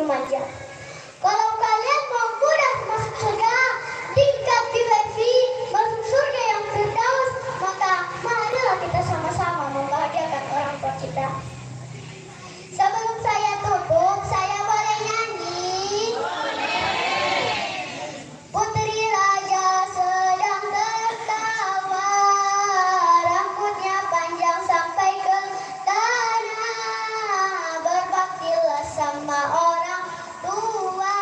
remaja. Kalau kalian mau mudah masuk surga, tingkat di wifi masuk surga yang firdaus, maka marilah kita sama-sama membahagiakan orang tua kita. Sebelum saya tutup, saya boleh nyanyi? Putri raja sedang tertawa, rambutnya panjang sampai ke tanah. Berbaktilah sama orang tua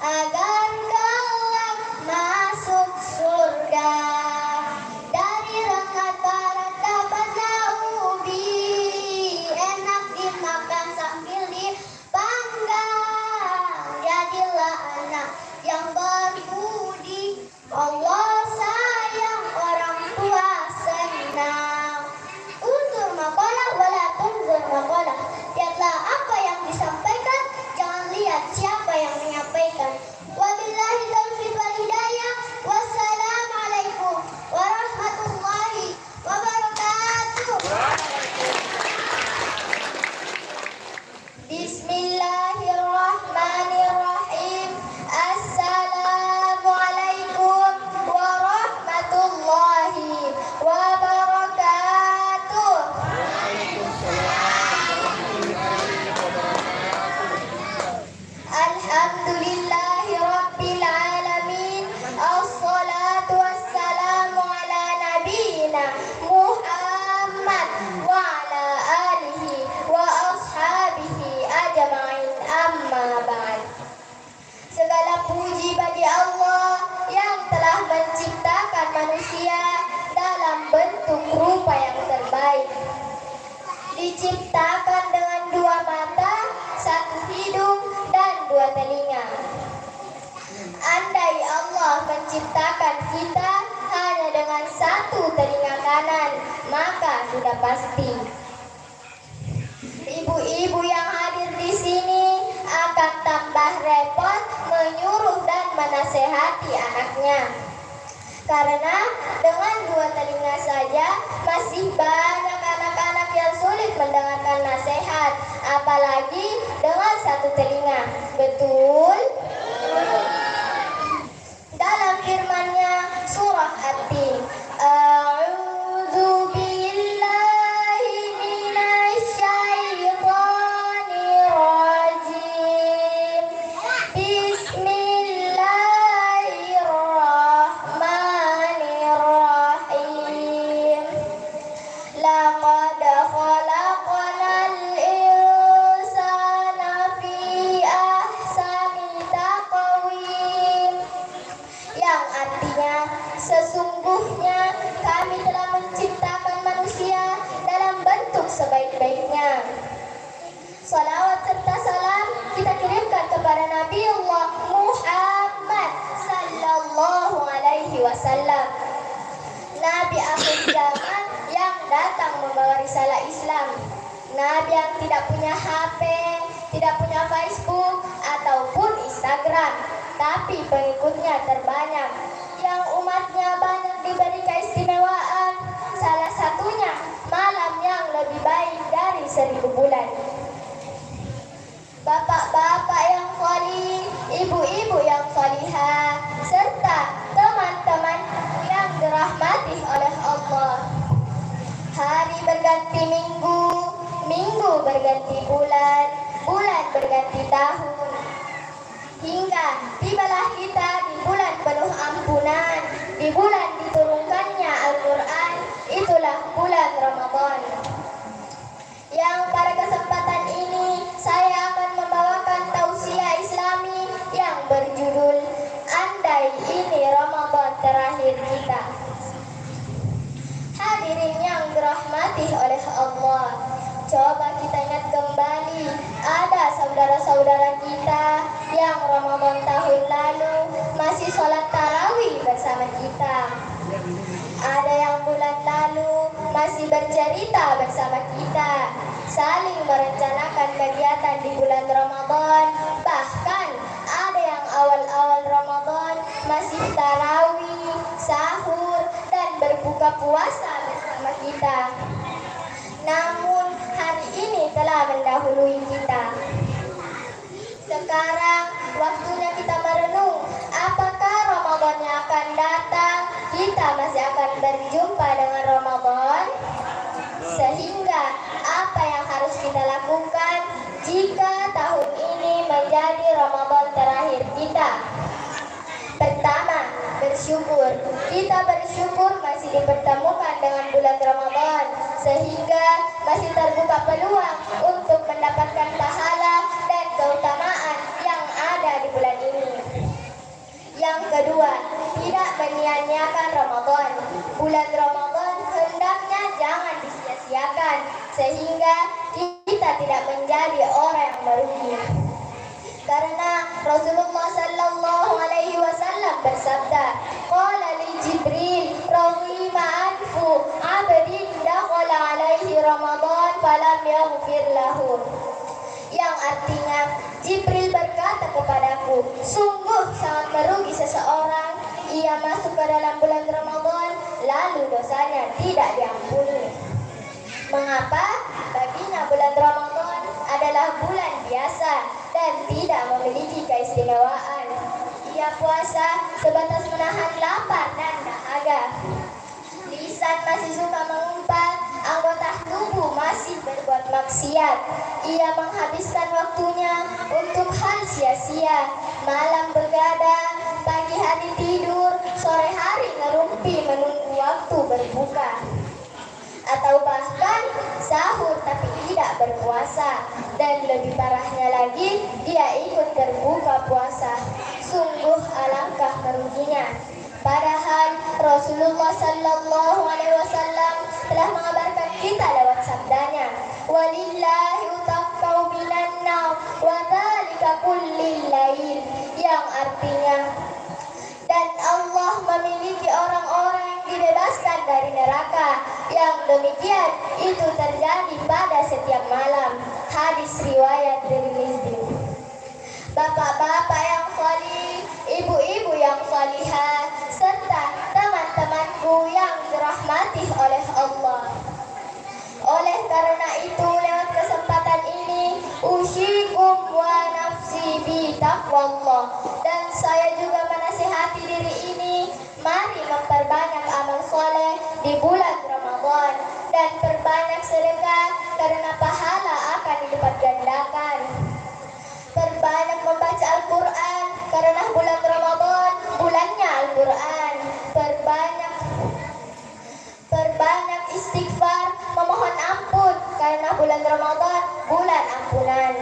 agar kelak masuk surga. Dari rengat barat dapat ubi, enak dimakan sambil dipanggang. Jadilah anak yang berbudi, Allah sayang, orang tua senang. Unzur maqalah wala tunzur maqalah. Lihatlah apa yang disampaikan, jangan lihat siapa yang menyampaikan. Wabillahi taufiq wal hidayah. Wassalamualaikum warahmatullahi wabarakatuh. Bismillahirrahmanirrahim. Assalamualaikum warahmatullahi wabarakatuh. Alhamdulillahi rabbil alamin. Assalatu wassalamu ala nabiyyina Muhammad wa ala alihi wa ashabihi ajma'in, amma ba'd. Segala puji bagi Allah yang telah menciptakan manusia dalam bentuk rupa yang terbaik. Diciptakan dengan 2 mata, 1 hidung, dan 2 telinga. Andai Allah menciptakan kita hanya dengan 1 telinga kanan, maka sudah pasti ibu-ibu yang hadir di sini akan tambah repot menyuruh dan menasehati anaknya. Karena dengan 2 telinga saja masih banyak anak-anak yang sulit mendengarkan nasihat, apalagi dengan 1 telinga. Betul? Dalam firman-Nya surah At-Tin, A'udzu billahi minasyaitonir rajim. Bismillahirrahmanirrahim. Laqad khalaqnal insana fi ahsani taqwim, yang artinya sesungguhnya kami telah menciptakan manusia dalam bentuk sebaik-baiknya. Salawat serta salam kita kirimkan kepada Nabiullah Muhammad sallallahu alaihi wasallam, Nabi akhir zaman yang datang membawa risalah Islam. Nabi yang tidak punya HP, tidak punya Facebook ataupun Instagram, tapi pengikutnya terbanyak, yang umatnya banyak diberi keistimewaan. Salah satunya malam yang lebih baik dari 1000 bulan. Bapak-bapak yang shalih, ibu-ibu yang shalihah, serta teman-teman yang dirahmati oleh Allah. Hari berganti minggu, minggu berganti bulan, bulan berganti tahun, hingga tibalah kita di bulan penuh ampunan, di bulan diturunkannya Al-Quran. Itulah bulan Ramadan, yang pada kesempatan ini saya akan membawakan tausiah Islami yang berjudul Andai Ini Ramadan Terakhir Kita. Hadirin yang dirahmati oleh Allah, coba kita ingat kembali, ada saudara-saudara kita yang Ramadan tahun lalu masih sholat tarawih bersama kita. Ada yang bulan lalu masih bercerita bersama kita, saling merencanakan kegiatan di bulan Ramadan. Bahkan ada yang awal-awal Ramadan masih tarawih, sahur, dan berbuka puasa bersama kita. Namun hari ini telah mendahului kita. Sekarang waktunya kita merenung, apakah Ramadan yang akan datang kita masih akan berjumpa dengan Ramadan? Sehingga apa yang harus kita lakukan jika tahun ini menjadi Ramadan terakhir kita? Pertama, bersyukur. Kita bersyukur masih dipertemukan dengan bulan Ramadan, sehingga masih terbuka peluang untuk mendapatkan pahala dan keutamaan yang ada di bulan ini. Yang kedua, tidak menyia-nyiakan Ramadan. Bulan Ramadan hendaknya jangan disia-siakan, sehingga kita tidak menjadi orang yang merugi. Karena Rasulullah sallallahu alaihi wasallam bersabda, qala li Jibril raghima anfu 'abdin dakhala alaihi Ramadan falam yaghfir lahu. Yang artinya Jibril berkata kepadaku, sungguh sangat merugi seseorang ia masuk ke dalam bulan Ramadan lalu dosanya tidak diampuni. Mengapa? Baginya bulan Ramadan adalah bulan biasa dan tidak memiliki keistimewaan. Ia puasa sebatas menahan lapar dan dahaga. Lisan masih suka mengumpat, anggota tubuh masih berbuat maksiat. Ia menghabiskan waktunya untuk hal sia-sia. Malam begadang, pagi hari tidur, sore hari ngerumpi menunggu waktu berbuka. Atau bahkan sahur tapi tidak berpuasa, dan lebih parahnya lagi dia ikut berbuka puasa. Sungguh alangkah meruginya. Padahal Rasulullah sallallahu alaihi wasallam telah mengabarkan kita lewat sabdanya, walillahi utaqqau minan nar wa dzalika kullil lail, yang artinya dan Allah memiliki orang-orang yang dibebaskan dari neraka. Yang demikian itu terjadi pada setiap malam. Hadis riwayat Tirmidzi. Bapak-bapak yang salih, ibu-ibu yang salihah, serta teman-temanku yang dirahmati oleh Allah. Oleh karena itu, lewat kesempatan ini, usyikum wa nafsi bi taqwallah, dan saya juga menasihati diri ini, mari memperbanyak amal soleh di bulan Ramadan dan perbanyak sedekah karena pahala akan dilipat gandakan. Perbanyak membaca Al-Quran karena bulan Ramadan bulannya Al-Quran. Perbanyak istighfar, memohon ampun karena bulan Ramadan bulan ampunan.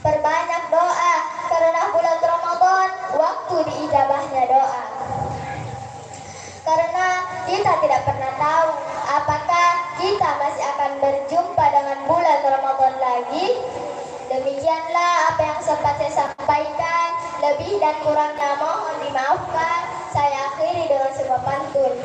Perbanyak doa karena bulan Ramadan waktu diijabahnya doa. Karena kita tidak pernah tahu apakah kita masih akan berjumpa dengan bulan Ramadan lagi. Demikianlah apa yang sempat saya sampaikan. Lebih dan kurangnya mohon dimaafkan. Saya akhiri dengan sebuah pantun.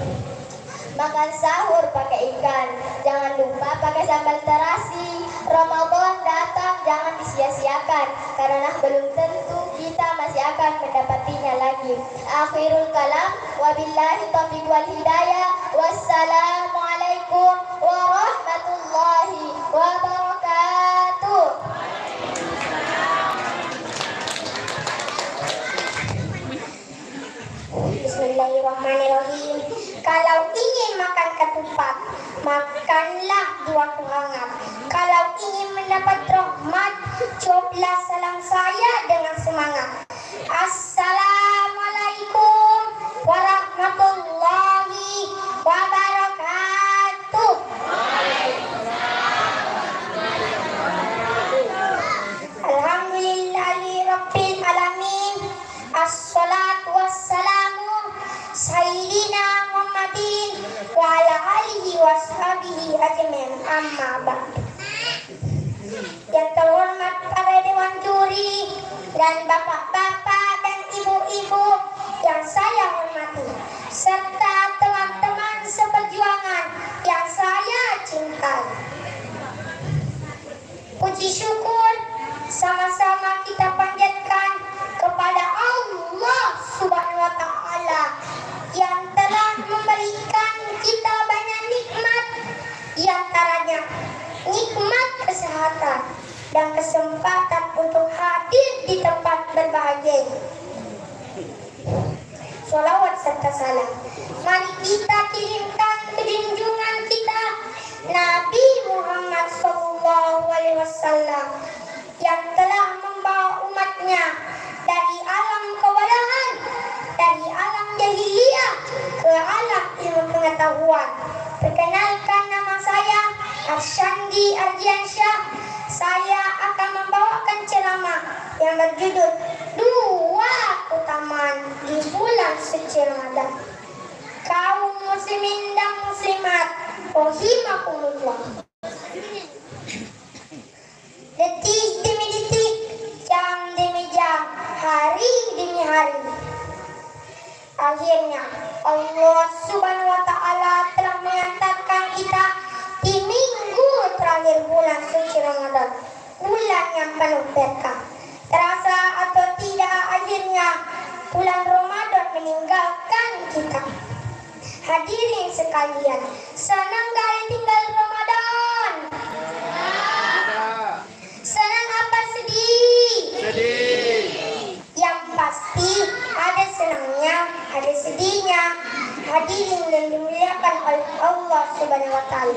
Makan sahur pakai ikan, jangan lupa pakai sambal terasi. Ramadan datang jangan disia-siakan, karena belum tentu kita masih akan mendapatinya lagi. Akhirul kalam, wabillahi taufiq wal hidayah. Wassalamualaikum warahmatullahi wabarakatuh. Bismillahirrahmanirrahim. Kalau ingin makan ketupat, makanlah buah hangat. Kalau ingin mendapat rahmat, coblah salam saya dengan semangat. Assalamualaikum warahmatullahi wabarakatuh. Alhamdulillahirabbil alamin. Assalatu wassalamu sayyidina Muhammadin wa ala alihi washabihi ajmain, amma ba'd. Yang terhormat para dewan juri dan bapak-bapak dan ibu-ibu yang saya hormati, serta teman-teman seperjuangan yang saya cintai. Puji syukur sama-sama kita panjatkan kepada Allah Subhanahu wa Ta'ala yang telah memberikan kita banyak nikmat, di antaranya nikmat kesehatan, dan kesempatan untuk hadir di tempat berbahagia. Sholawat serta salam mari kita kirimkan ke junjungan kita Nabi Muhammad SAW yang telah membawa umatnya dari alam kewalahan, dari alam jahiliyah ke alam ilmu pengetahuan. Perkenalkan, nama saya Arsyandi Ardiansyah. Saya akan membawakan ceramah yang berjudul Dua Keutamaan di Bulan Suci Ramadan. Kaum muslimin dan muslimat, rahimakumullah. Detik demi detik, jam demi jam, hari demi hari, akhirnya Allah Subhanahu wa Ta'ala telah mengantarkan kita di minggu terakhir bulan suci Ramadan, bulan yang penuh berkah. Terasa atau tidak, akhirnya bulan Ramadan meninggalkan kita. Hadirin sekalian, senang gak tinggal Ramadan? Senang apa sedih? Sedih. Yang pasti ada senangnya, ada sedihnya. Hadirin yang dimuliakan oleh Allah Subhanahu wa Ta'ala.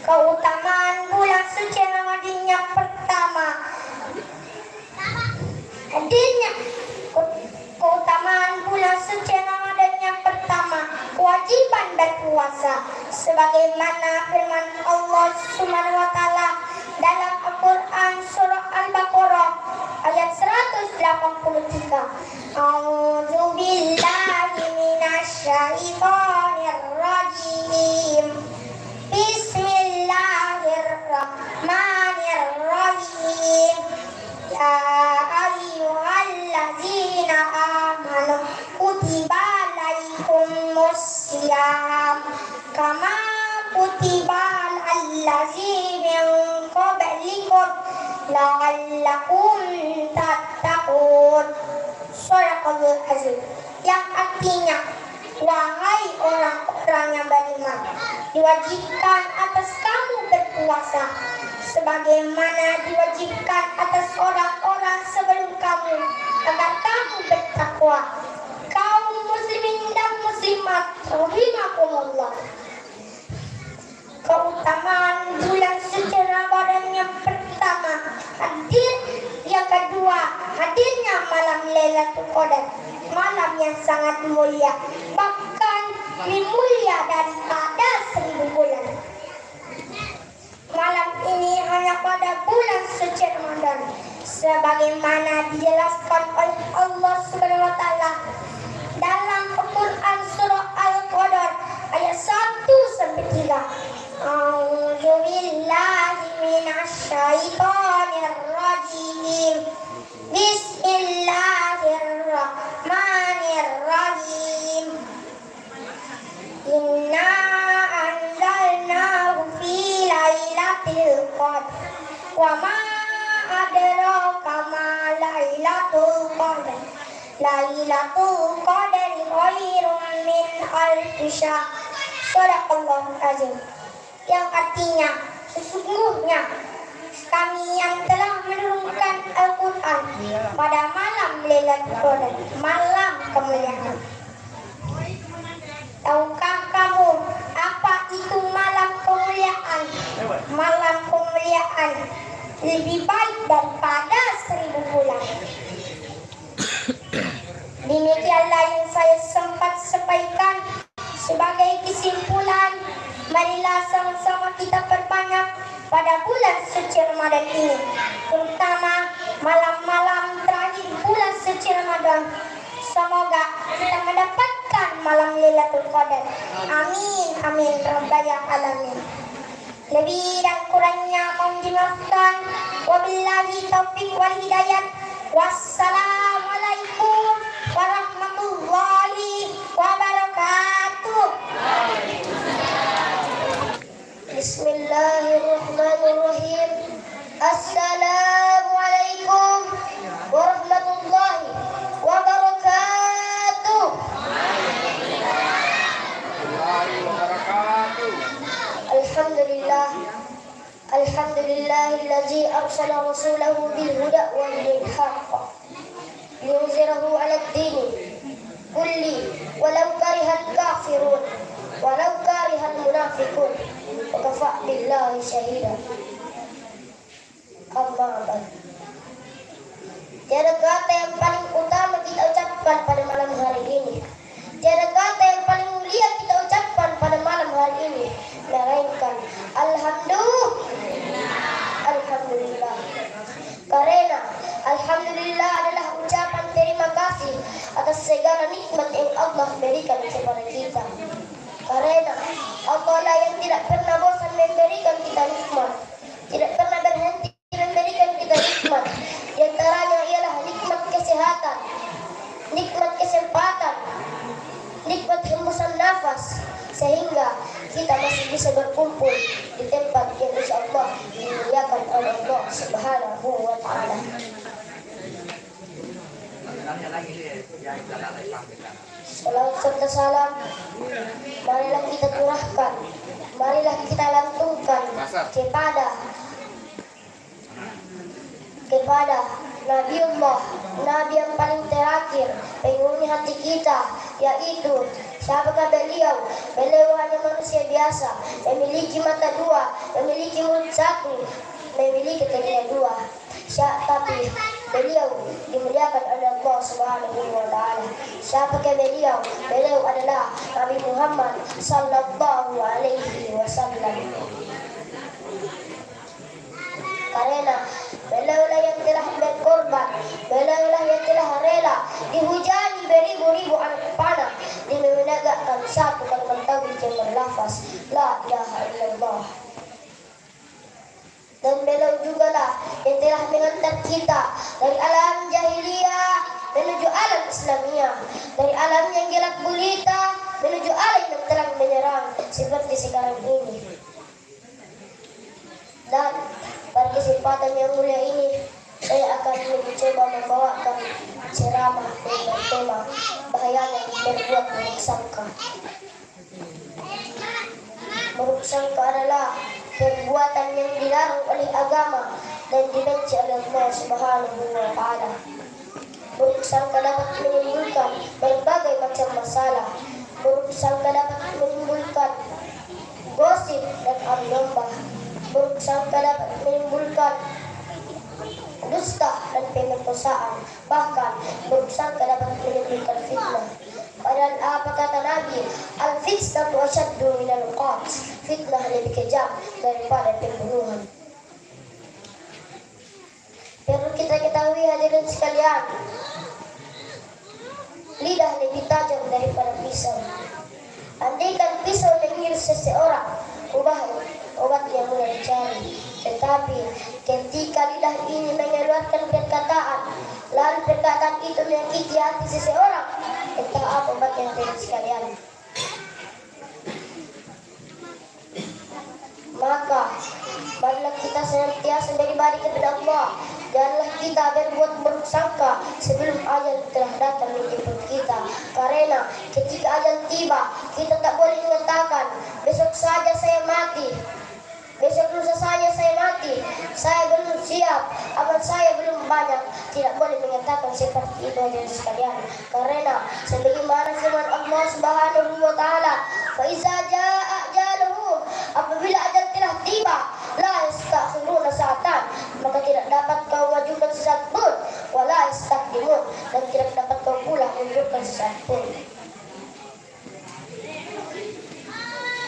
Keutamaan bulan suci Ramadan yang pertama, hadirnya keutamaan bulan suci Ramadan yang pertama, kewajiban berpuasa, sebagaimana firman Allah Subhanahu wa Ta'ala dalam Al-Quran surah Al-Baqarah ayat 183. A'udzu billahi minasyaitonir rajim. Bismillahirrahmanirrahim. Ya ayyuhalladzina amanu kutiba alaikumussyam kama kutiba alalladzina min qablikum la'allakum tattaqun. Shadaqallahul azim. Yang artinya, wahai orang-orang yang beriman, diwajibkan atas kamu berpuasa sebagaimana diwajibkan atas orang-orang sebelum kamu, agar kamu bertakwa. Kaum muslimin dan muslimat, rahimakumullah. Keutamaan bulan suci Ramadan yang pertama, hadir. Yang kedua, hadirnya malam Lailatul Qadar, malam yang sangat mulia, bahkan lebih mulia daripada 1000 bulan. Malam ini hanya pada bulan suci Ramadan, sebagaimana dijelaskan oleh Allah Subhanahu wa Ta'ala dalam Al-Quran surah Al-Qadar ayat 1-3. A'udzu billahi minasyaitonir rajim. Bismillahirrahmanirrahim. Inna anzalnahu fi lailatul qadr. Wa ma adraka ma lailatul qadr. Lailatul qadri khairum min alfi syahr. Shadaqallahul azim. Yang artinya, sesungguhnya kami yang telah menurunkan Al-Quran pada malam Lailatul Qadar, malam kemuliaan. Tahukah kamu apa itu malam kemuliaan? Malam kemuliaan lebih baik daripada 1000 bulan. Demikianlah yang saya sempat sampaikan. Sebagai kesimpulan, marilah sama-sama kita perbanyak pada bulan suci Ramadan ini, terutama malam-malam terakhir bulan suci Ramadan. Semoga kita mendapatkan malam Lailatul Qadar. Amin, amin, rabbal alamin. Lebih dan kurangnya mohon dimaafkan. Wabillahi taufiq wal hidayah. Wassalamualaikum warahmatullahi wabarakatuh. Bismillahirrahmanirrahim. Assalamualaikum warahmatullahi wabarakatuh. أرسل رسوله بالهدى ودين الحق ليظهره على الدين كله ولو كره الكافرون ولو كره المنافقون وكفى بالله شهيدا. Amma ba'd. Tiada kata yang paling utama kita ucapkan pada malam hari ini. Tiada kata yang paling mulia kita ucapkan pada malam hari ini, melainkan Alhamdulillah. Karena Alhamdulillah adalah ucapan terima kasih atas segala nikmat yang Allah berikan kepada kita. Karena Allah lah yang tidak pernah bosan memberikan kita nikmat, tidak pernah berhenti memberikan kita nikmat. Di antaranya ialah nikmat kesehatan, nikmat kesempatan, nikmat hembusan nafas, sehingga kita masih bisa berkumpul di tempat yang insyaallah dimuliakan oleh Allah Subhanahu wa taala. Salawat serta salam marilah kita curahkan, marilah kita lantungkan kepada Nabiullah, Nabi yang paling terakhir, penghuni hati kita, yaitu siapakah beliau? Beliau hanya manusia biasa, memiliki mata dua, memiliki mulut satu, memiliki telinga dua. Tapi beliau dimuliakan oleh Allah Subhanahu wa taala. Siapakah beliau? Beliau adalah Nabi Muhammad sallallahu alaihi wasallam. Karena beliaulah yang telah berkorban, beliaulah yang telah rela dihujani beribu-ribu anak panah demi menegakkan satu kalimat tauhid yang berlafaz la ilaha illallah. Dan beliau juga lah yang telah mengantar kita dari alam jahiliyah menuju alam Islamiyah, dari alam yang gelap gulita menuju alam yang terang menyerang seperti sekarang ini. Dan pada kesempatan yang mulia ini, saya akan mencoba membawakan ceramah dengan tema bahayanya berbuat buruk sangka. Buruk sangka adalah perbuatan yang dilarang oleh agama dan dibenci oleh Allah Subhanahu wa taala. Buruk sangka dapat menimbulkan berbagai macam masalah. Buruk sangka dapat menimbulkan gosip dan adu domba. Buruk sangka dapat menimbulkan dusta dan pemerkosaan. Bahkan buruk sangka dapat menimbulkan fitnah. Padahal apa kata Nabi? Al-fitnatu asyaddu minal qatl. Fitnah lebih kejam daripada pembunuhan. Perlu kita ketahui hadirin sekalian, lidah lebih tajam daripada pisau. Andaikan pisau mengiris seseorang, obat yang mudah dicari. Tetapi ketika lidah ini mengeluarkan perkataan, lalu perkataan itu menyakiti hati seseorang, entah apa obat yang tidak sekalian. Maka marilah kita senantiasa beribadah kepada Allah. Janganlah kita berbuat buruk sangka sebelum ajal telah datang menjemput kita. Karena ketika ajal tiba, kita tak boleh mengatakan besok saja saya mati, besok lusa saja saya mati, saya belum siap, amal saya belum banyak. Tidak boleh mengatakan seperti itu hadirin sekalian. Karena sebagaimana firman Allah Subhanahu wa taala, "Fa iza jaa ajaluhum," apabila ajal telah tiba, la yastakhiruna sa'atan, maka tidak dapat kau majukan sesaat pun, wala yastaqdimun, dan tidak dapat kau pula mundurkan sesaat pun.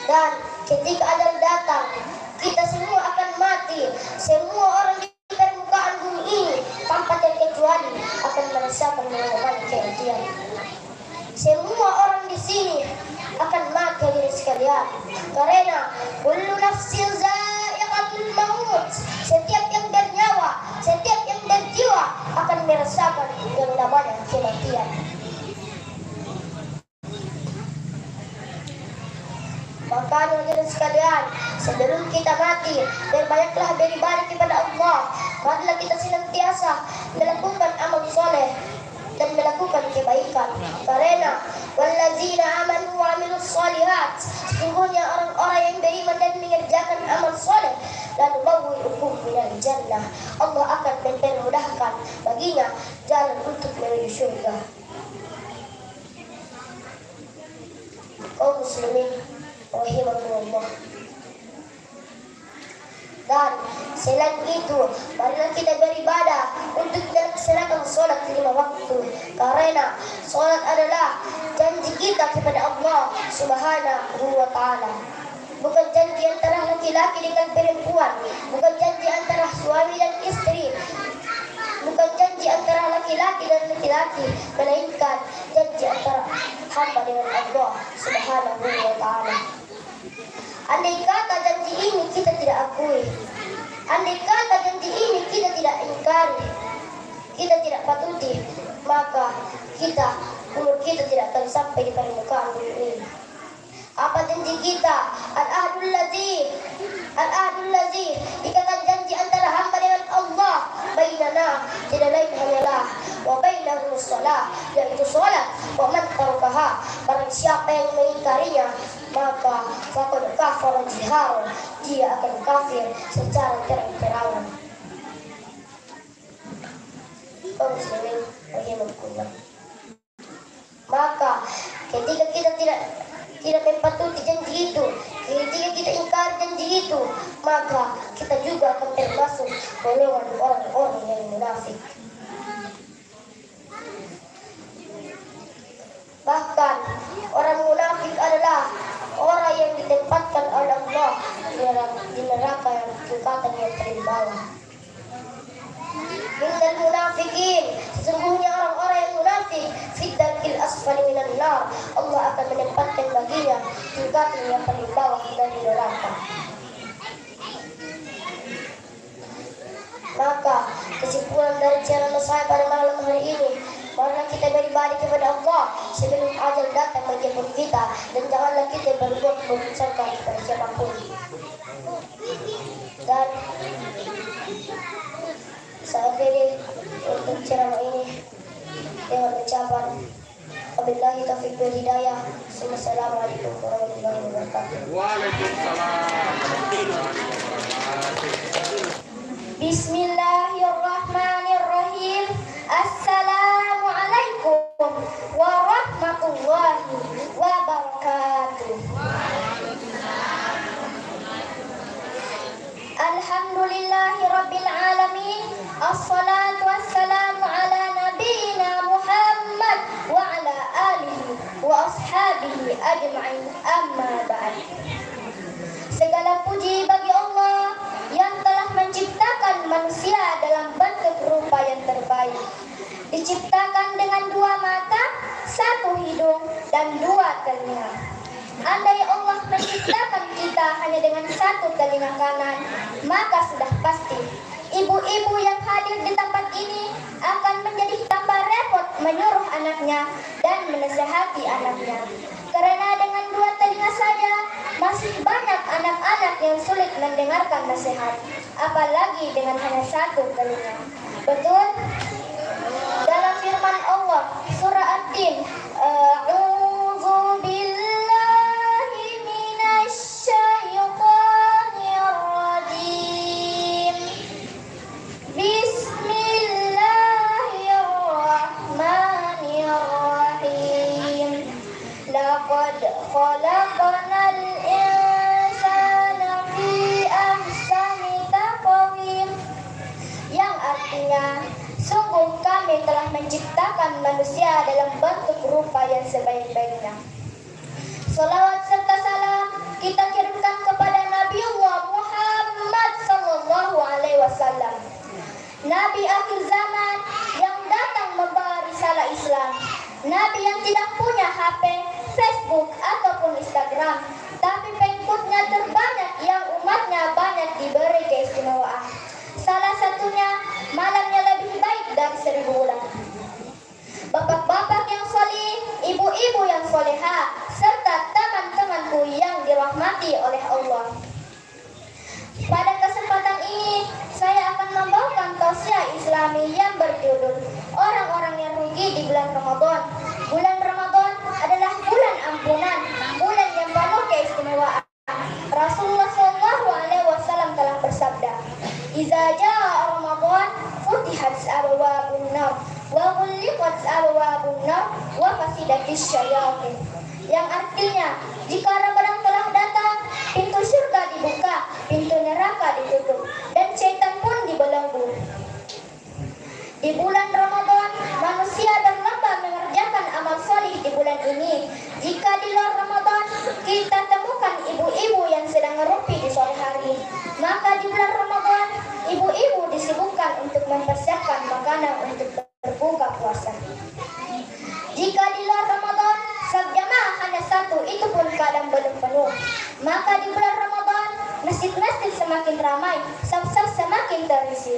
Dan ketika ajal datang, kita semua akan mati. Semua orang di permukaan bumi ini tanpa terkecuali akan merasakan mengalami kematian. Semua orang di sini akan mati hadirin sekalian. Karena kullu nafsin za'iqatul maut. Setiap yang bernyawa, setiap yang berjiwa akan merasakan yang namanya kematian. Maka hadirin sekalian, sebelum kita mati, berbanyaklah beribadah kepada Allah. Marilah kita senantiasa melakukan amal soleh dan melakukan kebaikan. Karena wallazina amanu wa amilus solihat, sesungguhnya orang-orang yang beriman dan mengerjakan amal soleh, lanubawwi'ukum minal jannah. Allah akan mempermudahkan baginya jalan untuk menuju surga. Kaum muslimin rahimakumullah. Dan selain itu, marilah kita beribadah untuk melaksanakan sholat 5 waktu. Karena sholat adalah janji kita kepada Allah Subhanahu wa Ta'ala. Bukan janji antara laki-laki dengan perempuan, bukan janji antara suami dan istri, bukan janji antara laki-laki dan laki-laki, melainkan janji antara hamba dengan Allah Subhanahu wa Ta'ala. Andai kata janji ini kita tidak akui, andai kata janji ini kita tidak ingkari, kita tidak patuhi, maka umur kita tidak akan sampai di permukaan bumi ini. Apa janji kita? Al-ahdul ladzi, ikatan janji antara hamba dengan Allah. Bainana, tidak lain hanyalah wa bainahu shalah, yaitu salat. Wa man tarakaha, barang siapa yang mengingkarinya, maka faqad kafara jihar, dia akan kafir secara terang-terangan. Kaum muslimin rahimakumullah. Maka ketika kita tidak mempatuhi janji itu, ketika kita ingkar janji itu, maka kita juga akan termasuk golongan orang-orang yang munafik. Bahkan orang munafik adalah orang yang ditempatkan oleh Allah di neraka yang tingkatan yang paling bawah. Innal munafiqin, sesungguhnya orang-orang yang munafik fi darkil asfali minan nar, Allah akan menempatkan baginya tingkatan yang paling bawah dari neraka. Maka kesimpulan dari ceramah saya pada malam hari ini, marilah kita beribadah kepada Allah sebelum ajal datang menjemput kita, dan janganlah kita berbuat buruk-sangka kepada siapapun. Dan saya akhiri untuk ceramah ini dengan ucapan wabillahi taufiq wal hidayah. Assalamualaikum warahmatullahi wabarakatuh. Waalaikumsalam. Bismillahirrahmanirrahim. Assalamualaikum warahmatullahi wabarakatuh. Alhamdulillahi rabbil alamin. Assalatu wassalamu ala nabiyyina Muhammad wa ala alihi wa ashabihi ajma'in, amma ba'd. Segala puji bagi Allah yang telah menciptakan manusia dalam bentuk rupa yang terbaik. Diciptakan dengan 2 mata, 1 hidung, dan 2 telinga. Andai Allah menciptakan kita hanya dengan 1 telinga kanan, maka sudah pasti ibu-ibu yang hadir di tempat ini akan menjadi tambah repot menyuruh anaknya dan menasihati anaknya. Karena dengan 2 telinga saja masih banyak anak-anak yang sulit mendengarkan nasihat, apalagi dengan hanya 1 telinga. Betul? Dalam firman Allah surah Ad-Din, A'udzu billahi minasy syaithanir rajim. Bismillahirrahmanirrahim. Laqad khalaqnal insana fi ahsani taqwim. Yang artinya, sungguh kami telah menciptakan manusia dalam bentuk rupa yang sebaik-baiknya. Salawat serta salam kita kirimkan kepada Nabiullah Muhammad sallallahu alaihi wasallam, Nabi akhir zaman yang datang membawa risalah Islam, Nabi yang tidak punya HP, Facebook ataupun Instagram, tapi pengikutnya terbanyak yang umatnya banyak diberi keistimewaan. Salah satunya malamnya lebih baik dari 1000 bulan. Bapak-bapak yang soleh, ibu-ibu yang soleha, serta teman-temanku yang dirahmati oleh Allah. Pada kesempatan ini, saya akan membawakan tausiah Islami yang berjudul Orang-orang yang rugi di bulan Ramadan. Bulan Ramadan adalah bulan ampunan, bulan yang penuh keistimewaan. Rasulullah SAW telah bersabda, Iza jaa Ramadan futihat abwabun nar wa ghulliqat abwabun nar wa fasidatis syayatin. Yang artinya, jika Ramadan telah datang, pintu surga dibuka, pintu neraka ditutup, dan syaitan pun dibelenggu. Di bulan Ramadan, manusia berlomba mengerjakan amal solih di bulan ini. Jika di luar Ramadan, kita temukan ibu-ibu yang sedang ngerumpi di sore hari, maka di bulan Ramadan, ibu-ibu disibukkan untuk mempersiapkan makanan untuk berbuka puasa. Jika di luar Ramadan, saf jamaah hanya satu, itu pun kadang belum penuh. Maka di bulan Ramadan, masjid-masjid semakin ramai, saf-saf semakin terisi.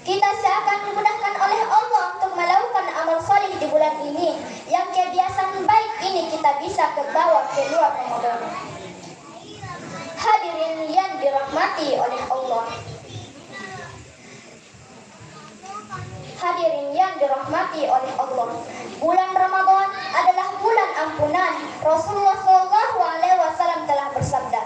Kita seakan dimudahkan oleh Allah untuk melakukan amal soleh di bulan ini. Yang kebiasaan baik ini kita bisa kebawa ke luar Ramadan. Hadirin yang dirahmati oleh Allah. Hadirin yang dirahmati oleh Allah. Bulan Ramadan adalah bulan ampunan. Rasulullah SAW telah bersabda,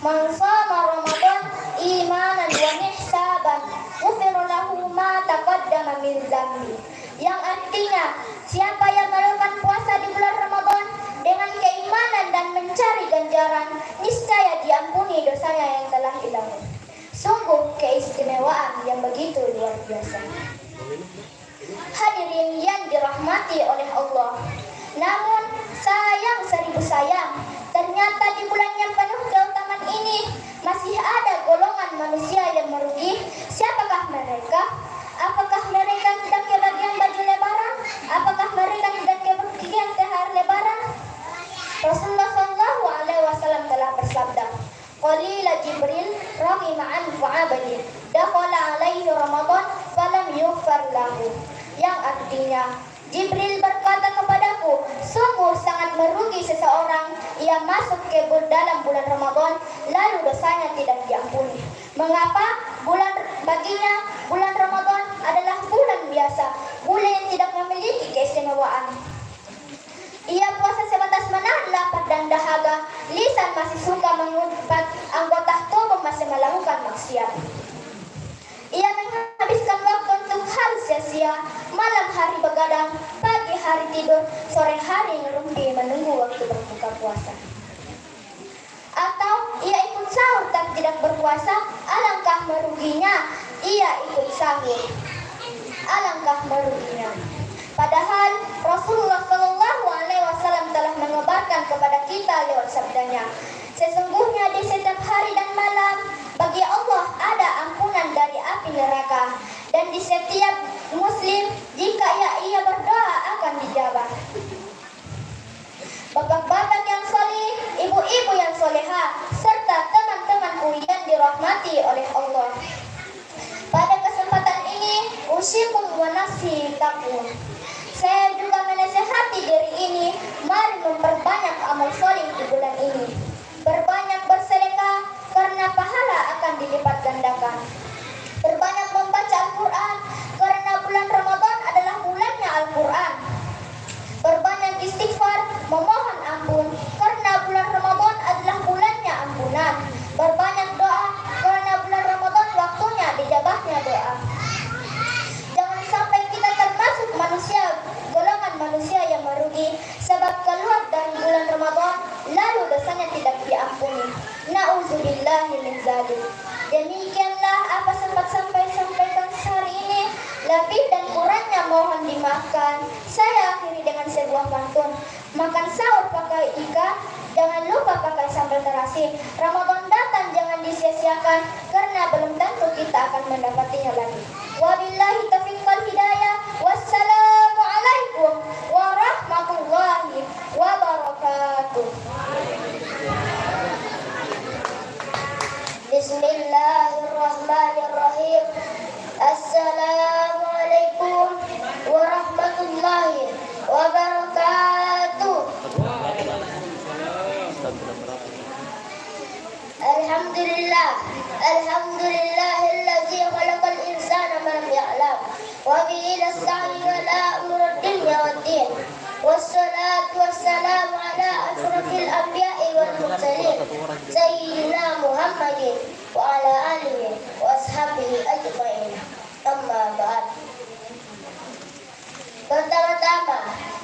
"Man shama Ramadan imanan wa ihsaban, ghufira lahu ma taqaddama min dzambi." Yang artinya, siapa yang melakukan puasa di bulan Ramadan dengan keimanan dan mencari ganjaran, niscaya diampuni dosanya yang telah hilang. Sungguh keistimewaan yang begitu luar biasa. Hadirin yang dirahmati oleh Allah. Namun sayang seribu sayang, ternyata di bulan yang penuh keutamaan ini masih ada golongan manusia yang merugi. Siapakah mereka? Apakah mereka tidak kebagian baju lebaran? Apakah mereka tidak kebagian THR lebaran? Rasulullah SAW telah bersabda, "Qalila Jibril raghima an fa'abadi, dakhala alaihi Ramadan falam yughfar lahu." Yang artinya, Jibril berkata kepadaku, sungguh sangat merugi seseorang ia masuk ke dalam bulan Ramadan lalu dosanya tidak diampuni. Mengapa? Baginya bulan Ramadan adalah bulan biasa, bulan yang tidak memiliki keistimewaan. Ia puasa sebatas menahan lapar dan dahaga, lisan masih suka mengumpat, anggota tubuh masih melakukan maksiat. Ia menghabiskan waktu untuk hal sia-sia, malam hari begadang, pagi hari tidur, sore hari ngerumpi menunggu waktu berbuka puasa. Atau ia ikut sahur tapi tidak berpuasa, alangkah meruginya. Ia ikut sahur, alangkah meruginya. Padahal Rasulullah SAW telah mengabarkan kepada kita lewat sabdanya, sesungguhnya di setiap hari dan malam bagi Allah ada ampunan dari api neraka, dan di setiap muslim jika ia berdoa akan dijawab. Bapak-bapak yang soleh, ibu-ibu yang soleha, serta teman-temanku yang dirahmati oleh Allah. Pada kesempatan ini, usikum wa nafsi taqwa. Saya juga menasihati diri ini, mari memperbanyak amal soleh di bulan ini. Berbanyak bersedekah, karena pahala akan dilipat gandakan. Berbanyak membaca Al-Quran, karena bulan Ramadan adalah bulannya Al-Quran. Berbanyak istighfar, memohon ampun, karena bulan Ramadan adalah bulannya ampunan. Berbanyak doa, karena bulan Ramadan waktunya dijabahnya doa. Jangan sampai kita termasuk golongan manusia yang merugi, sebab keluar dari bulan Ramadan lalu dosanya tidak diampuni. Na'udzubillahi min dzalik. Demikianlah apa sempat sampaikan hari ini. Lebih dan kurangnya mohon dimaafkan. Saya akhiri dengan sebuah pantun. Makan sahur pakai ikan, jangan lupa pakai sambal terasi. Ramadan datang jangan disia-siakan, karena belum tentu kita akan mendapatinya lagi. Wabillahi taufiq wal hidayah. Wassalamualaikum warahmatullahi wabarakatuh. Bismillahirrahmanirrahim. Assalamualaikum warahmatullahi wabarakatuh. Alhamdulillah, alhamdulillahilladzi khalaqal insana ma lam ya'lam wa bihi nasta'inu ala umuri dunya waddin. Wassalatu wassalamu ala asyrafil anbiya'i wal mursalin sayyidina Muhammadin wa ala alihi Pertama-tama,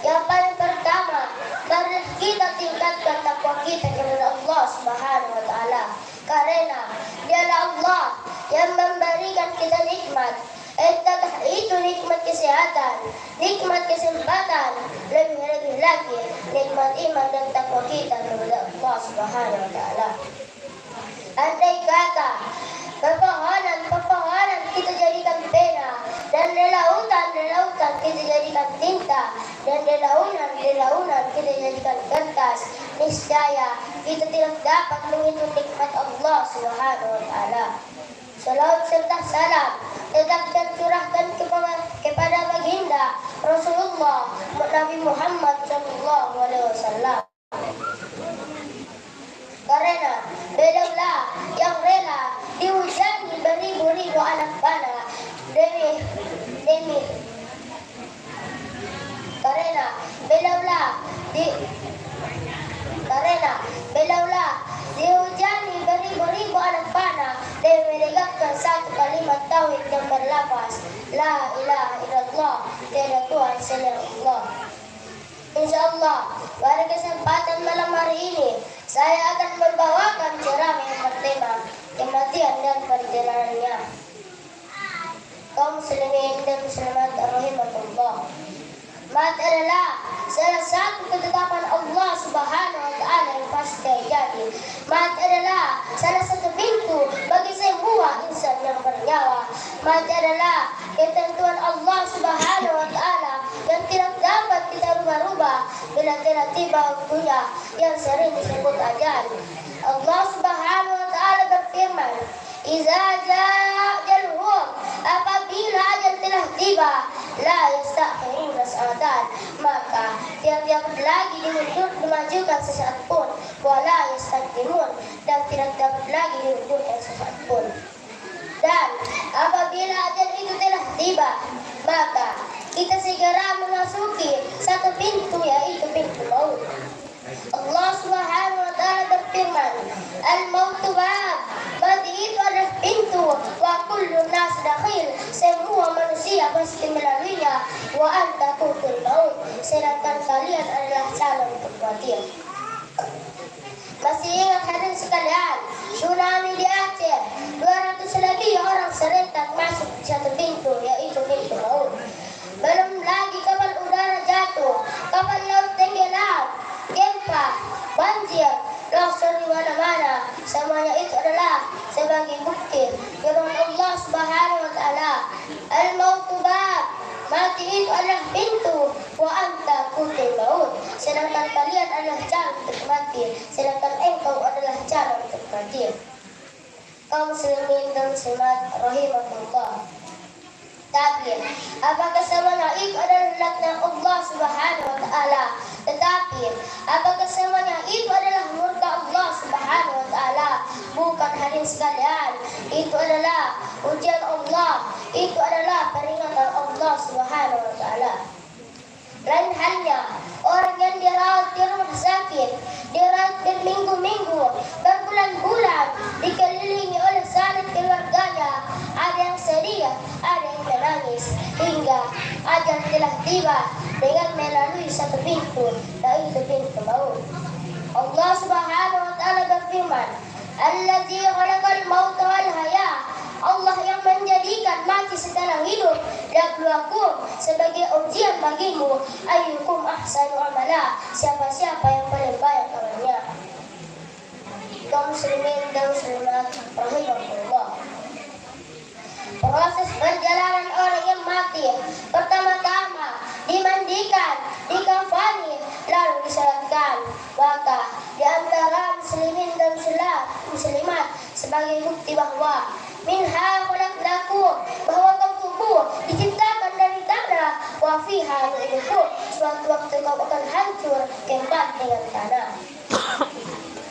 yang paling pertama, marilah kita tingkatkan takwa kita kepada Allah Subhanahu wa taala. Karena Dialah Allah yang memberikan kita nikmat. Entah itu nikmat kesehatan, nikmat kesempatan, lebih-lebih lagi nikmat iman dan takwa kita kepada Allah Subhanahu wa taala. Andai kata pepohonan kita jadikan pena, dan relautan kita jadikan tinta, dan relaunan kita jadikan kertas, niscaya kita tidak dapat menghitung nikmat Allah Subhanahu wa taala. Salawat serta salam tetap tercurahkan kepada baginda Rasulullah Nabi Muhammad SAW. Karena beliaulah yang rela dihujani beribu-ribu anak panah demi karena beliaulah dihujani beribu-ribu anak panah demi menegakkan satu kalimat tauhid yang berlafaz la ilaha illallah, tiada Tuhan selain Allah. Insyaallah pada kesempatan malam hari ini saya akan membawakan ceramah yang bertema kematian dan perjalanannya. Kaum muslimin dan muslimat rahimakumullah. Mati adalah salah satu ketetapan Allah Subhanahu wa taala yang pasti terjadi. Mati adalah salah satu pintu bagi semua insan yang bernyawa. Mati adalah ketentuan Allah Subhanahu wa taala yang tidak dapat kita rubah-rubah bila tidak tiba waktunya, yang sering disebut ajal. Allah Subhanahu wa taala berfirman, "Iza jaa ajaluhum," apabila ajal telah tiba, la yastakhiruna sa'atan, maka tiap-tiap lagi dimajukan sesaat pun, wala yastaqdimun, dan tidak dapat lagi diundurkan sesaat pun. Dan apabila ajal itu telah tiba, maka kita segera memasuki satu pintu, yaitu pintu maut. Allah Subhanahu wa taala berfirman, "Al-mautu bab," mati itu adalah pintu, wa kullu nas dakhil, semua manusia pasti melaluinya, wa anta qutul maut, sedangkan kalian adalah calon untuk mati. Masih ingat hadirin sekalian, tsunami di Aceh, 200 lebih orang serentak masuk di satu pintu, yaitu pintu maut. Belum lagi kapal udara jatuh, kapal laut tenggelam, gempa, banjir, longsor di mana-mana. Semuanya itu adalah sebagai bukti firman Allah Subhanahu wa taala, "Al-mautu bab," mati itu adalah pintu, wa anta qutul maut, sedangkan kalian adalah calon untuk mati, sedangkan engkau adalah calon untuk mati. Kaum muslimin dan muslimat rahimakumullah. Tapi apakah semuanya itu adalah laknat Allah Subhanahu wa taala? Tetapi apakah semuanya itu adalah murka Allah Subhanahu wa taala? Bukan, hadirin sekalian. Itu adalah ujian Allah, itu adalah peringatan Allah Subhanahu wa taala. Lain halnya orang yang dirawat di rumah sakit, dirawat berminggu-minggu, berbulan-bulan, dikelilingi oleh sanak keluarganya, ada yang sedih, ada yang menangis, hingga ajal telah tiba dengan melalui satu pintu, yaitu pintu maut. Allah Subhanahu wa taala berfirman, "Allazi khalaqal mauta wal haya," Allah yang menjadikan mati setelah hidup, liyabluwakum, sebagai ujian bagimu, ayyukum ahsanu amala, siapa-siapa yang paling baik amalnya. Kaum muslimin dan muslimat rahimakumullah. Proses perjalanan orang yang mati, pertama-tama dimandikan, dikafani, lalu disalatkan. Maka di antara muslimin dan muslimat sebagai bukti bahwa minha khalaqnakum, bahwa kau tubuh diciptakan dari tanah, wa fiha nu'idukum, suatu waktu kau akan hancur kembali dengan tanah.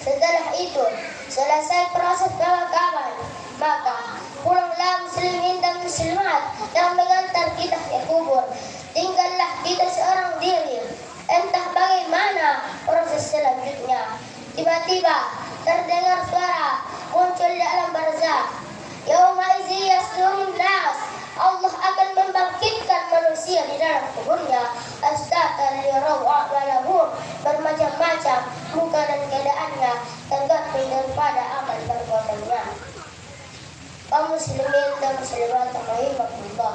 Setelah itu selesai proses pemakaman, maka pulanglah muslimin dan muslimat yang mengantar kita ke kubur. Tinggallah kita seorang diri, entah bagaimana proses selanjutnya. Tiba-tiba terdengar suara muncul di alam barzakh. Yauma idzi yasdurun nas, Allah akan membangkitkan manusia di dalam kuburnya, astatan liraw a'malahum, bermacam-macam muka dan keadaannya, tergantung daripada amal perbuatannya. Kaum muslimin dan muslimat rahimahullah,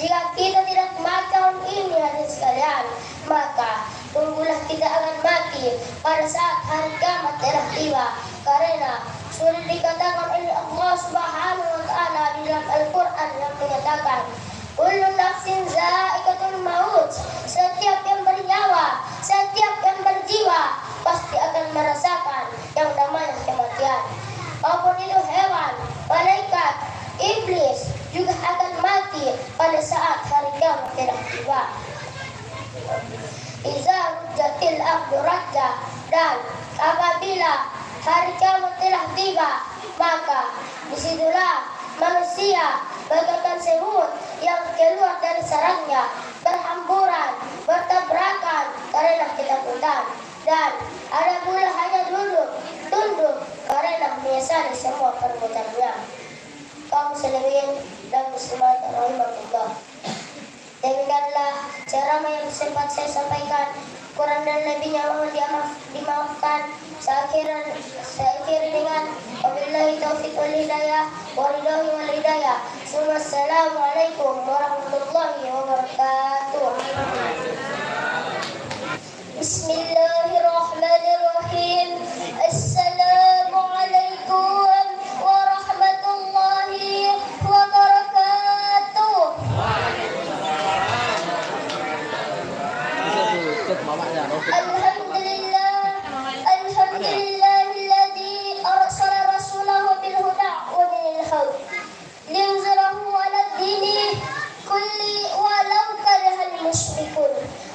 jika kita tidak makan ini hadirin sekalian, maka tunggulah kita akan mati pada saat hari kiamat telah tiba. Karena sudah dikatakan oleh Allah Subhanahu wa taala di dalam Al-Qur'an yang menyatakan, kullu nafsin za'iqatul maut, setiap yang bernyawa, setiap yang berjiwa pasti akan merasakan yang namanya kematian. Maupun itu hewan, malaikat, iblis juga akan mati pada saat hari kiamat telah tiba. Iza rujjatil ardu rajja, dan apabila hari kiamat telah tiba, maka disitulah manusia bagaikan semut yang keluar dari sarangnya, berhamburan, bertabrakan karena ketakutan, dan ada pula hanya tunduk karena menyesali semua perbuatannya. Kaum muslimin dan muslimat rahimahullah, demikianlah ceramah yang sempat saya sampaikan. Kurang dan lebihnya mohon dimaafkan. Saya akhiri dengan wabillahi taufiq wal hidayah waridahi wal hidayah. Assalamualaikum warahmatullahi wabarakatuh. Bismillahirrahmanirrahim. Assalamualaikum warahmatullahi wabarakatuh. Alhamdulillahilladzi arsala rasulahu bil huda wa dinil haq liyuzhirahu 'ala ad-dini kulli walau karihal musyrikun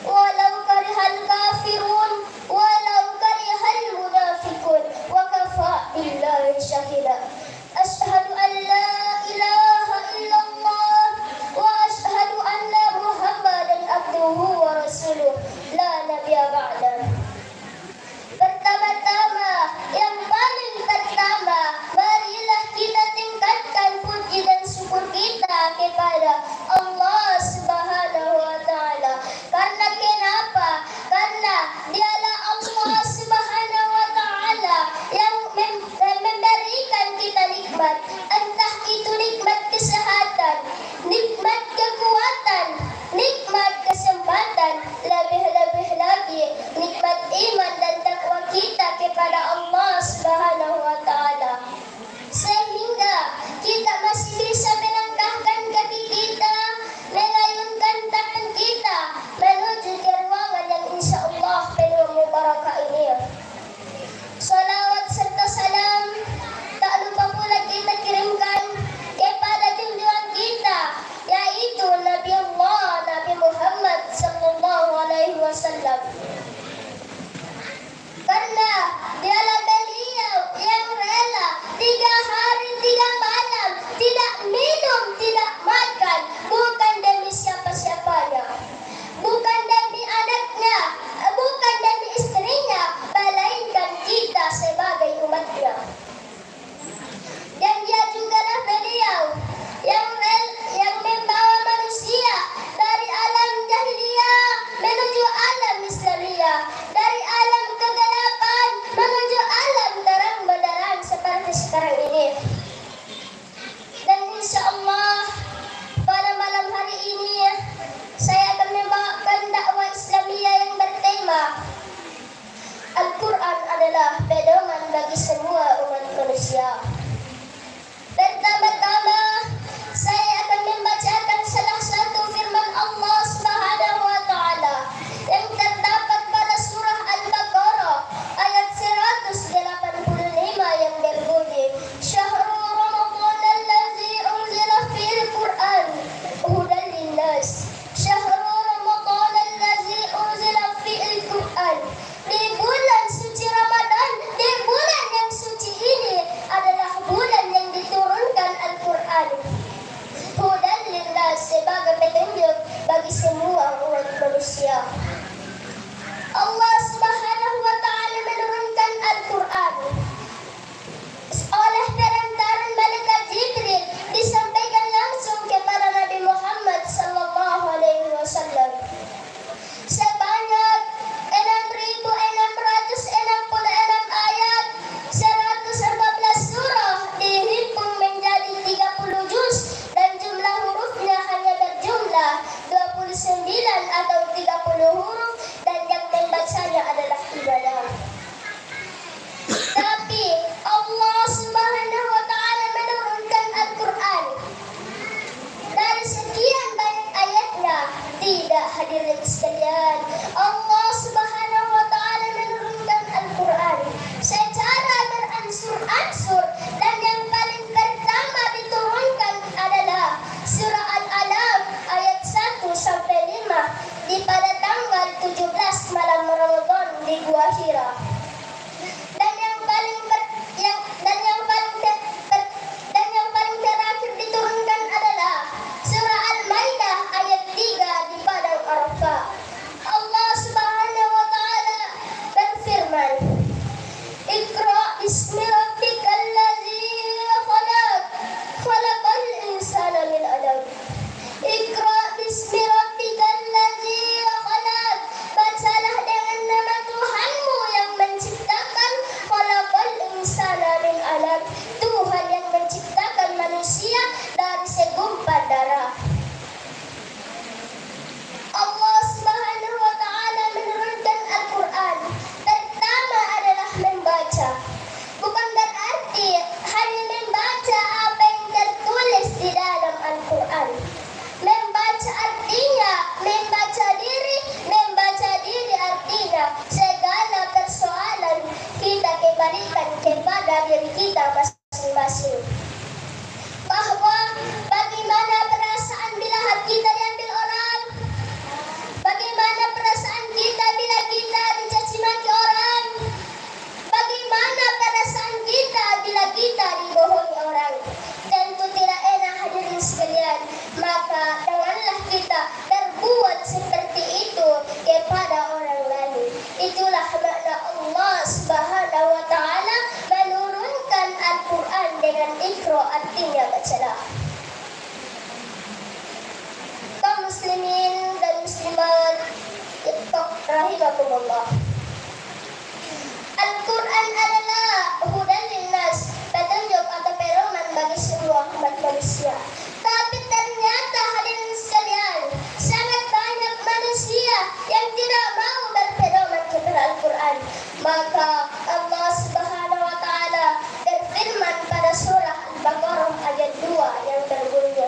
walau karihal kafirun walau karihal munafiqun wa kafa billahi syahida. Asyhadu an la ilaha illallah wa asyhadu anna Muhammadan abduhu wa rasuluh la nabiyya ba'dah. Pertama-tama, yang paling pertama, marilah kita tingkatkan puji dan syukur kita kepada Allah Subhanahu wa taala. Karena kenapa? Karena dialah Allah Subhanahu wa taala yang memberikan kita nikmat, entah itu nikmat kesehatan, nikmat kekuatan, nikmat kesempatan, lebih-lebih lagi nikmat iman dan takwa kita kepada Allah Subhanahu wa taala, sehingga kita masih bisa melangkahkan kaki kita, mengayunkan tangan kita menuju ke ruangan yang insyaallah penuh mubarakah ini. Salawat serta salam tak lupa pula kita kirimkan kepada junjungan kita, yaitu Nabi Allah, Nabi Muhammad sallallahu alaihi wasallam. Karena dialah beliau yang rela 3 hari 3 malam tidak minum, tidak makan, bukan demi siapa-siapanya, bukan demi anaknya, bukan demi istrinya, melainkan kita sebagai umatnya. Dan dia jugalah beliau yang membawa manusia dari alam jahiliyah menuju alam Islamiyah, dari alam kegelapan menuju Quran atau 30 huruf dan yang membacanya adalah ibadah. Tapi Allah Subhanahu wa taala menurunkan Al-Qur'an. Dari sekian banyak ayatnya, tidak hadirin sekalian, Allah Subhanahu wa taala menurunkan Al-Qur'an secara beransur-ansur, dan yang paling pertama diturunkan adalah surah Al-Alaq ayat 1 sampai 5 pada tanggal 17 malam Ramadan di Gua Hira. Dan yang paling terakhir diturunkan adalah surah Al-Maidah ayat 3 di padang Arafah. Allah Subhanahu wa taala berfirman, "Iqra bismi rabbikal ladzi khalaq, khalaqal insana min 'alaq." Iqra bismi rabbikal ladzi khalaq. Bacalah dengan nama Tuhanmu yang menciptakan. Khalaqal insana min 'alaq. Tuhan yang menciptakan manusia dari segumpal darah. Allah Subhanahu wa taala menurunkan Al-Qur'an. Pertama adalah membaca. Bukan berarti hanya membaca apa yang tertulis di dalam Al-Qur'an. Membaca artinya membaca diri artinya segala persoalan kita kembalikan kepada diri kita masing-masing. Bahwa bagaimana perasaan bila hati kita diambil orang, bagaimana perasaan kita bila kita dicaci maki orang, bagaimana perasaan kita bila kita dibohongi orang. Tentu tidak enak hadirin sekalian, maka janganlah kita berbuat seperti itu kepada orang lain. Itulah makna Allah Subhanahu wa taala menurunkan Al-Qur'an dengan Iqra, artinya bacalah. Kaum muslimin dan muslimat rahimakumullah. Al-Qur'an adalah hudan linnas, petunjuk atau pedoman bagi seluruh umat manusia. Tapi ternyata hadirin sekalian, sangat banyak manusia yang tidak mau berpedoman kepada Al-Qur'an. Maka Allah Subhanahu wa taala berfirman pada surah Al-Baqarah ayat 2 yang berbunyi,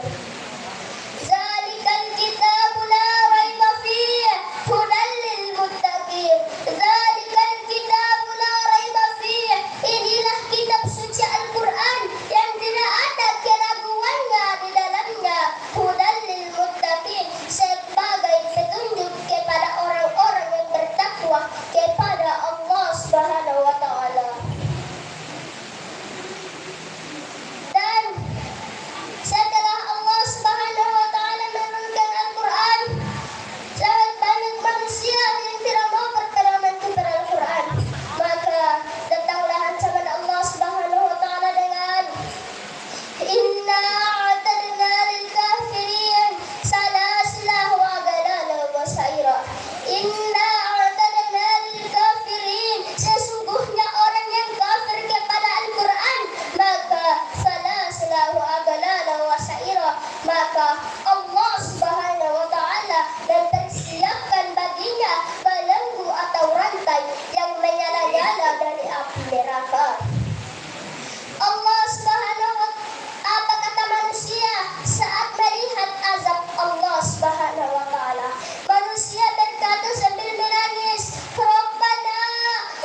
"Zalikal kitabu la raiba fihi hudan lil muttaqin." Zalikal kitabu la raiba fihi. Inilah kitab suci Al-Qur'an yang tidak ada keraguannya di dalamnya. Hudan lil muttaqin, sebagai petunjuk kepada orang-orang yang bertakwa kepada Allah Subhanahu wa taala. Dan setelah Allah Subhanahu wa taala menurunkan Al-Qur'an, sangat banyak manusia yang tidak mau berpedoman kepada Al-Qur'an. Maka datanglah ancaman Allah Subhanahu wa taala dengan, "Inna a'tadna lil kafirin salasila wa aghlala wa sa'ira." Inna a'tadna lil kafirin, sesungguhnya orang yang kafir kepada Al-Qur'an, maka salasila wa aghlala wa sa'ira, maka Allah Subhanahu wa taala mempersiapkan baginya belenggu atau rantai yang menyala-nyala dari api neraka. Allah Subhanahu wa apa kata manusia saat melihat azab Allah Subhanahu wa taala? Manusia berkata sambil menangis, "Rabbana,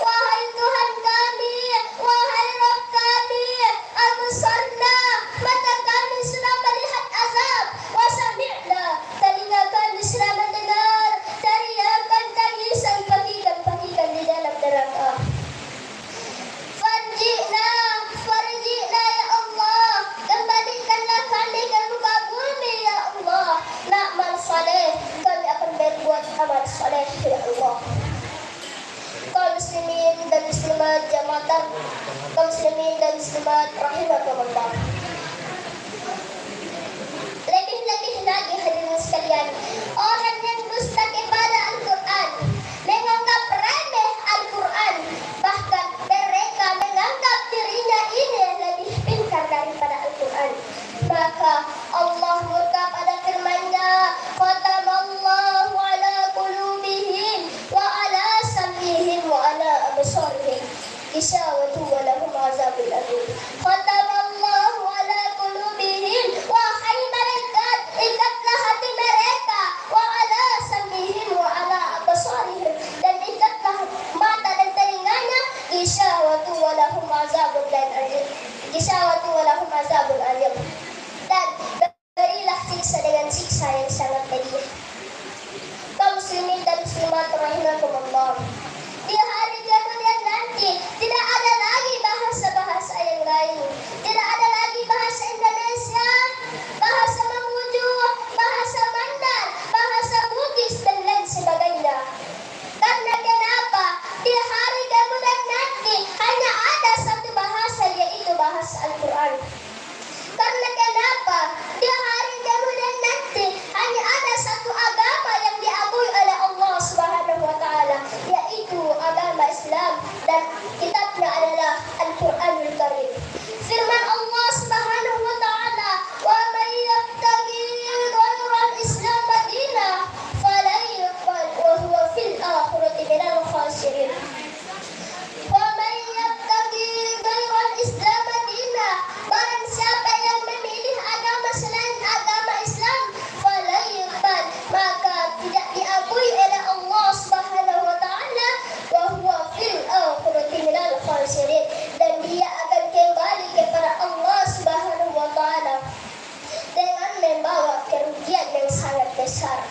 wahai Tuhan kami, wahai Rabb kami, absarna, mata kami sudah melihat azab, wa sami'na, telinga kami sudah mendengar teriakan tangisan pagikan-pagikan di dalam neraka. Farji'na ya Allah, kembalikanlah kami ke muka bumi ya Allah. Na'mal saleh, kami akan berbuat amal saleh ya Allah." Kaum muslimin dan muslimat jamaatan, kaum muslimin dan muslimat rahimakumullah. Lebih-lebih lagi hadirin sekalian, orang yang dusta kepada Al-Qur'an, menganggap remeh Al-Qur'an, bahkan mereka menganggap dirinya ini lebih pintar daripada Al-Qur'an, maka Allah murka pada firman-Nya, "Khatamallahu ala rahimakumullah. Di hari kemudian nanti tidak ada lagi bahasa-bahasa yang lain. Tidak ada lagi bahasa Indonesia, bahasa Mamuju, bahasa Mandar, bahasa Bugis dan lain sebagainya. Karena kenapa? Di hari kemudian nanti hanya ada satu bahasa, yaitu bahasa Al-Quran. Karena kenapa? Di hari kemudian nanti hanya ada satu agama yang diakui oleh Allah Subhanahu wa Ta'ala, yaitu agama Islam, dan kitabnya adalah Al-Quranul Karim. Firman Allah Subhanahu wa Ta'ala, "Wa may yabtaghi ghayral Islam dinan falan yuqbal wa huwa fil akhirati minal khasirin." Wa may yabtaghi ghayral Islam dinan, barang siapa yang memilih agama selain agama Islam, falan yuqbal, maka tidak diakui oleh Allah Subhanahu wa Ta'ala, wa huwa fil akhirati minal khasirin, dan dia akan kembali kepada Allah Subhanahu wa Ta'ala dengan membawa kerugian yang sangat besar.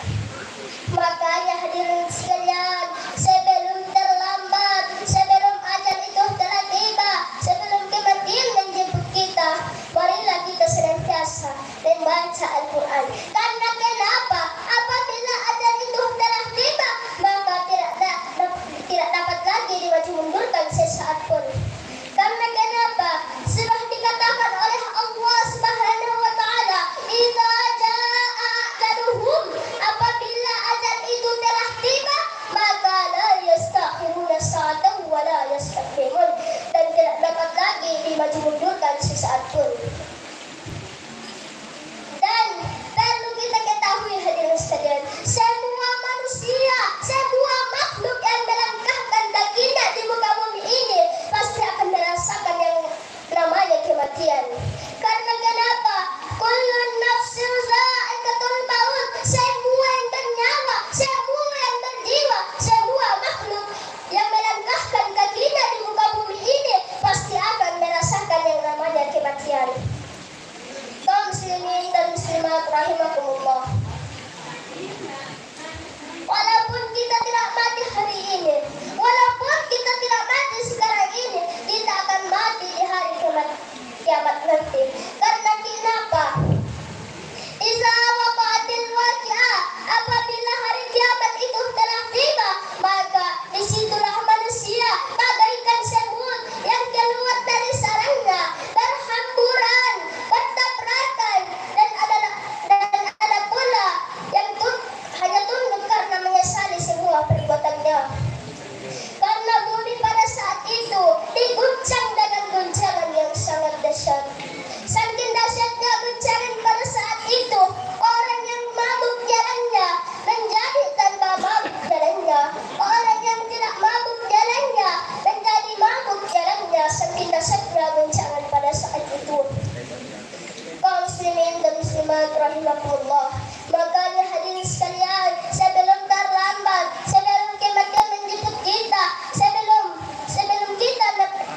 Makanya hadirin sekalian, sebelum terlambat, sebelum ajal itu telah tiba, sebelum kematian menjemput kita, marilah kita senantiasa membaca Al-Quran. Karena kenapa? Apabila ajal itu telah tiba, maka tidak dapat lagi dimaju mundurkan sesaat pun. Karena kenapa? Sudah dikatakan oleh Allah Subhanahu wa Ta'ala, "Idza jaa ajaluhum", apabila ajal itu telah tiba, maka la yastakhiruna sa'atan wa la yastaqdimun, dan tidak dapat lagi dimaju mundurkan sesaat pun. Dan perlu kita ketahui hadirin sekalian, semua manusia, semua makhluk yang melangkahkan kakinya di muka bumi ini pasti akan merasakan yang namanya kematian. Karena kenapa? Kullu nafsin za'iqatul maut, semua yang bernyawa, semua yang berjiwa, semua makhluk yang melangkahkan kakinya di muka bumi ini pasti akan merasakan yang namanya kematian. Kaum muslimin dan muslimat rahimakumullah, walaupun kita tidak mati hari ini, walaupun kita tidak mati sekarang ini, kita akan mati di hari kiamat nanti. Karena kenapa? Iza waqa'atil waqi'ah, apabila hari kiamat itu telah tiba, maka disitulah manusia bagaikan semut yang keluar dari sarangnya, berhamburan, bertabrakan, dan ada pula yang hanya tunduk karena menyesali semua perbuatannya. Karena bumi pada saat itu diguncang dengan guncangan yang sangat dahsyat. Saking dahsyatnya guncangan pada saat itu, orang yang mabuk jalannya menjadi tanpa mabuk jalannya, orang yang tidak mabuk jalannya menjadi mabuk jalannya. Saking dahsyatnya guncangan pada saat itu. Kaum muslimin dan muslimat rahimakumullah, makanya hadirin sekalian, sebelum terlambat, sebelum kematian menjemput kita,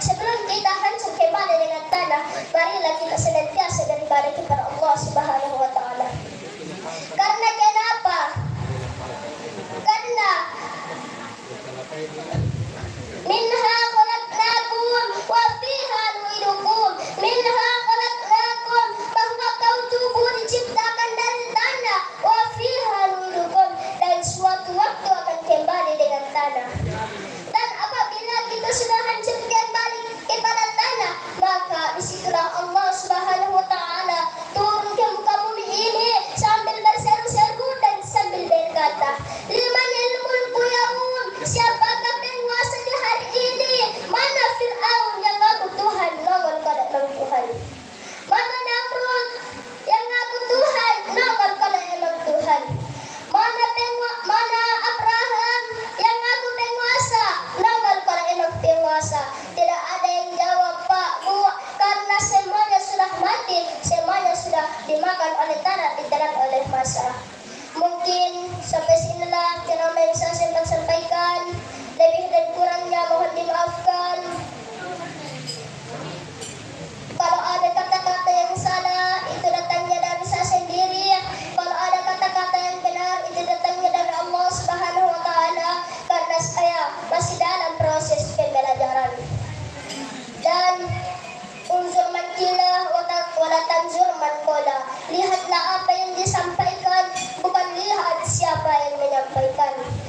sebelum kita hancur kembali dengan tanah, marilah kita senantiasa beribadah kepada Allah Subhanahu wa Ta'ala. Karena kenapa? Karena minha khalaqnakum wa fiha nu'idukum, minha khalaqnakum, bahwa kau tubuh diciptakan dari sampaikan.